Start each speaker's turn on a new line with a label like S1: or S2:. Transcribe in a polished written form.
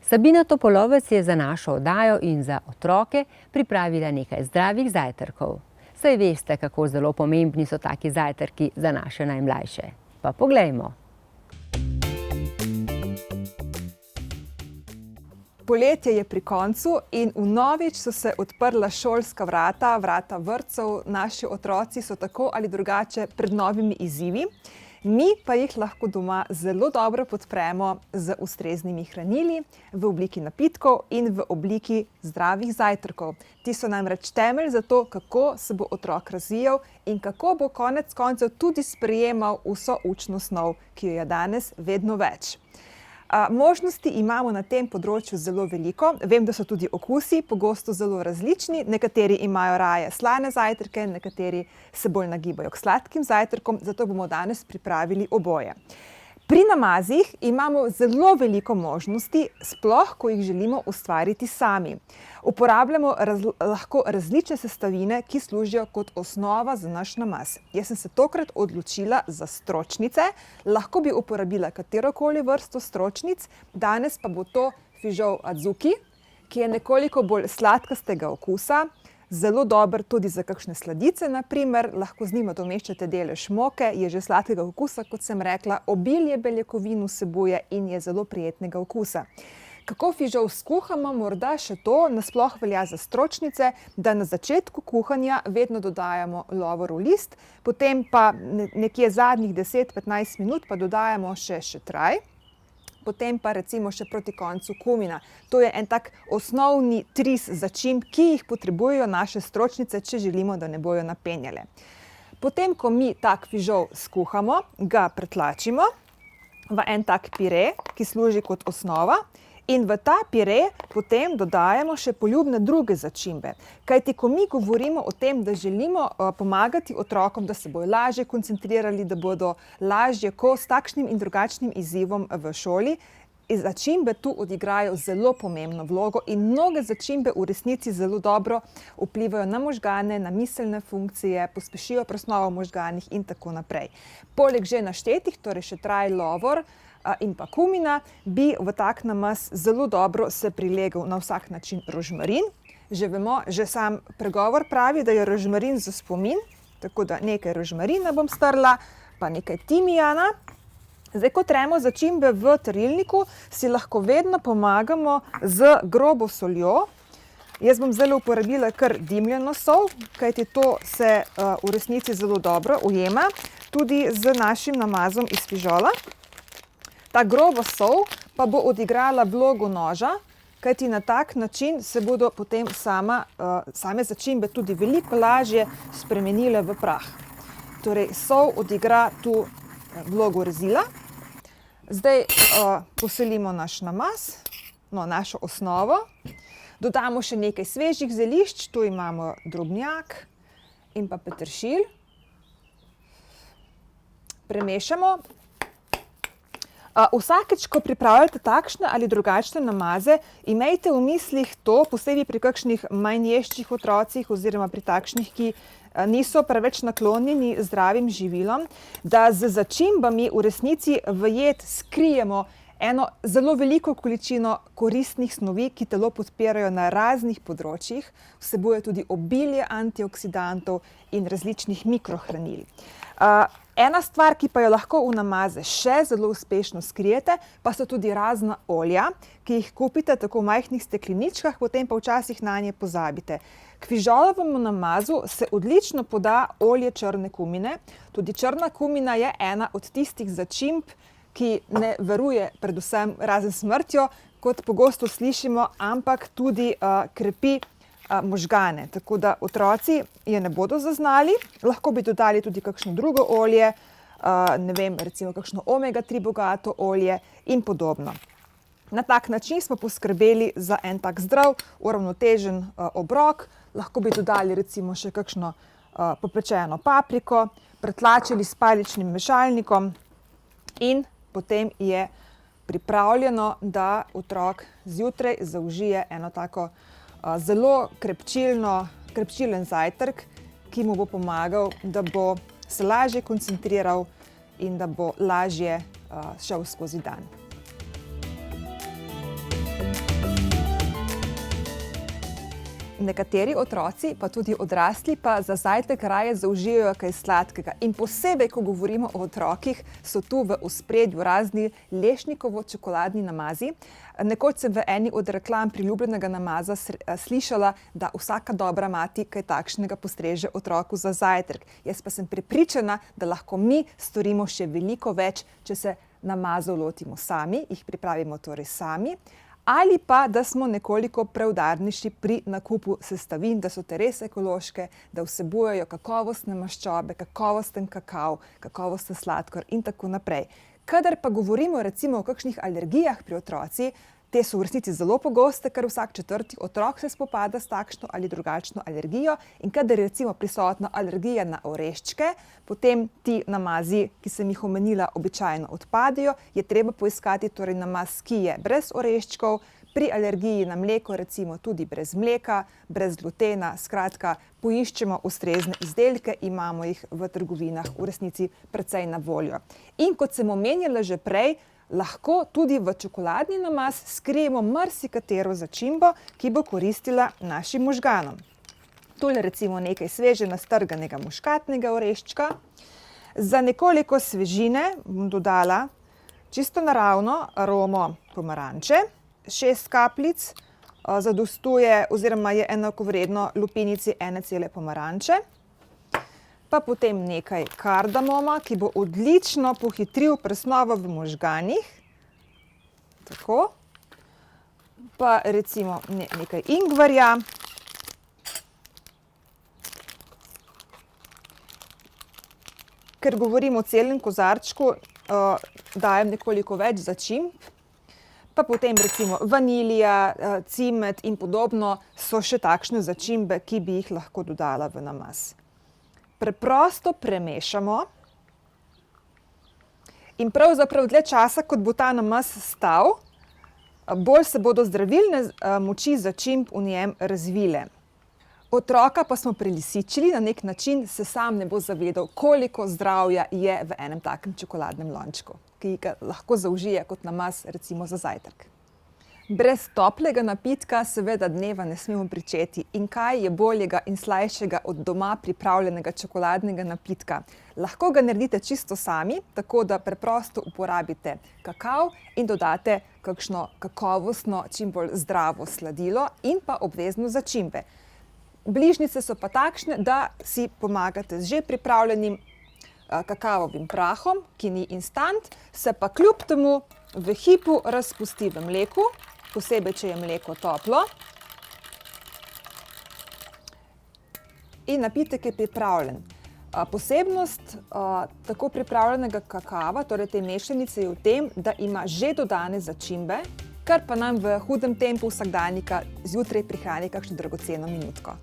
S1: Sabina Topolovec je za našo oddajo in za otroke pripravila nekaj zdravih zajtrkov. Saj veste, kako zelo pomembni so taki zajtrki za naše najmlajše. Pa poglejmo.
S2: Poletje je pri koncu in vnovič so se odprla šolska vrata vrtcev. Naši otroci so tako ali drugače pred novimi izzivi. Mi pa jih lahko doma zelo dobro podpremo z ustreznimi hranili v obliki napitkov in v obliki zdravih zajtrkov. Ti so namreč temelj za to, kako se bo otrok razvijal in kako bo konec koncev tudi sprejemal vso učno snov, ki jo je danes vedno več. Možnosti imamo na tem področju zelo veliko. Vem, da so tudi okusi pogosto zelo različni. Nekateri imajo raje slane zajtrke, nekateri se bolj nagibajo k sladkim zajtrkom, zato bomo danes pripravili oboje. Pri namazih imamo zelo veliko možnosti, sploh ko jih želimo ustvariti sami. Uporabljamo lahko različne sestavine, ki služijo kot osnova za naš namaz. Jaz sem se tokrat odločila za stročnice. Lahko bi uporabila katerokoli vrsto stročnic, danes pa bo to fižol adzuki, ki je nekoliko bolj sladkastega okusa. Zelo dober tudi za kakšne sladice, na primer. Lahko z njim nadomeščate delež moke, je že sladkega okusa, kot sem rekla, obilje beljakovin vsebuje in je zelo prijetnega okusa. Kako fižol skuhamo, morda še to, nasploh velja za stročnice, da na začetku kuhanja vedno dodajamo lovorov list, potem pa nekje zadnjih 10-15 minut pa dodajamo še šetraj. Potem pa recimo še proti koncu kumina. To je en tak osnovni tris začimb, ki jih potrebujejo naše stročnice, če želimo, da ne bojo napenjale. Potem, ko mi tak fižol skuhamo, ga pretlačimo v en tak pire, ki služi kot osnova. In v ta pire potem dodajamo še poljubne druge začimbe. Kajti, ko mi govorimo o tem, da želimo pomagati otrokom, da se bodo lažje koncentrirali, da bodo lažje s takšnim in drugačnim izzivom v šoli, začimbe tu odigrajo zelo pomembno vlogo in mnoge začimbe v resnici zelo dobro vplivajo na možgane, na miselne funkcije, pospešijo presnovo v možganih in tako naprej. Poleg že naštetih, torej šetraj, lovor in pa kumina, bi v tak namaz zelo dobro se prilegel na vsak način rožmarin. Že vemo, že sam pregovor pravi, da je rožmarin za spomin, tako da nekaj rožmarina bom strla, pa nekaj timijana. Zdaj, ko tremo začimbe v trilniku, si lahko vedno pomagamo z grobo soljo. Jaz bom zdaj uporabila kar dimljeno sol, kajti to se v resnici zelo dobro ujema tudi z našim namazom iz fižola. Ta groba sol pa bo odigrala vlogo noža, kajti na tak način se bodo potem same začimbe tudi veliko lažje spremenile v prah. Torej, sol odigra tu vlogo rezila. Zdaj posolimo naš namaz, našo osnovo. Dodamo še nekaj svežih zelišč, tu imamo drobnjak in pa peteršilj. Premešamo. Vsakeč, ko pripravljate takšne ali drugačne namaze, imejte v mislih to, posebej pri kakšnih manj ješčih otrocih oziroma pri takšnih, ki niso preveč naklonjeni zdravim živilom, da z začimbami v resnici v jed skrijemo eno zelo veliko količino koristnih snovi, ki telo podpirajo na raznih področjih, vsebuje tudi obilje antioksidantov in različnih mikrohranil. Ena stvar, ki pa jo lahko v namaze še zelo uspešno skrijete, pa so tudi razna olja, ki jih kupite tako v majhnih stekleničkah, potem pa včasih nanje pozabite. K fižolovemu namazu se odlično poda olje črne kumine. Tudi črna kumina je ena od tistih začimb, ki ne varuje predvsem razen smrtjo, kot pogosto slišimo, ampak tudi krepi možgane. Tako da otroci je ne bodo zaznali. Lahko bi dodali tudi kakšno drugo olje, ne vem, recimo kakšno omega-3 bogato olje in podobno. Na tak način smo poskrbeli za en tak zdrav, uravnotežen obrok. Lahko bi dodali recimo še kakšno popečeno papriko, pretlačili s paličnim mešalnikom in potem je pripravljeno, da otrok zjutraj zaužije eno tako zelo krepčilen zajtrk, ki mu bo pomagal, da bo se lažje koncentriral in da bo lažje šel skozi dan. Nekateri otroci, pa tudi odrasli, pa za zajtrk raje zaužijajo kaj sladkega. In posebej, ko govorimo o otrokih, so tu v ospredju razni lešnikovo-čokoladni namazi. Nekoč sem v eni od reklam priljubljenega namaza slišala, da vsaka dobra mati kaj takšnega postreže otroku za zajtrk. Jaz pa sem prepričana, da lahko mi storimo še veliko več, če se namazov lotimo sami, jih pripravimo torej sami, ali pa, da smo nekoliko preudarnejši pri nakupu sestavin, da so te res ekološke, da vsebujejo kakovostne maščobe, kakovosten kakav, kakovosten sladkor in tako naprej. Kadar pa govorimo recimo o kakšnih alergijah pri otroci, te so v resnici zelo pogoste, ker vsak 4. otrok se spopada s takšno ali drugačno alergijo, in kadar je recimo prisotna alergija na oreščke, potem ti namazi, ki sem jih omenila, običajno odpadejo, je treba poiskati torej namaz, ki je brez oreščkov, pri alergiji na mleko recimo tudi brez mleka, brez glutena, skratka, poiščemo ustrezne izdelke, imamo jih v trgovinah v resnici precej na voljo. In kot sem omenjala že prej, lahko tudi v čokoladni namaz skrijemo marsikatero začimbo, ki bo koristila našim možganom. Tule recimo nekaj sveže nastrganega muškatnega oreščka. Za nekoliko svežine bom dodala čisto naravno aromo pomaranče. 6 kapljic zadostuje oziroma je enakovredno lupinici ene cele pomaranče. Pa potem nekaj kardamoma, ki bo odlično pohitril presnovo v možganih. Tako. Pa recimo nekaj ingverja. Ker govorim o celem kozarčku, dajem nekoliko več začimb. Pa potem recimo vanilija, cimet in podobno so še takšne začimbe, ki bi jih lahko dodala v namaz. Preprosto premešamo in pravzaprav dlje časa, kot bo ta namaz stal, bolj se bodo zdravilne moči začimb v njem razvile. Otroka pa smo prelisičili, na nek način se sam ne bo zavedal, koliko zdravja je v enem takem čokoladnem lončku, ki ga lahko zaužije kot namaz recimo za zajtrk. Brez toplega napitka seveda dneva ne smemo pričeti. In kaj je boljega in slajšega od doma pripravljenega čokoladnega napitka? Lahko ga naredite čisto sami, tako da preprosto uporabite kakav in dodate kakšno kakovostno, čim bolj zdravo sladilo in pa obvezno začimbe. Bližnjice so pa takšne, da si pomagate z že pripravljenim kakavovim prahom, ki ni instant, se pa kljub temu v hipu razpusti v mleku, posebej, če je mleko toplo. In napitek je pripravljen. Posebnost tako pripravljenega kakava, torej te mešanice, je v tem, da ima že dodane začimbe, kar pa nam v hudem tempu vsakdanjika zjutraj prihrani kakšno dragoceno minutko.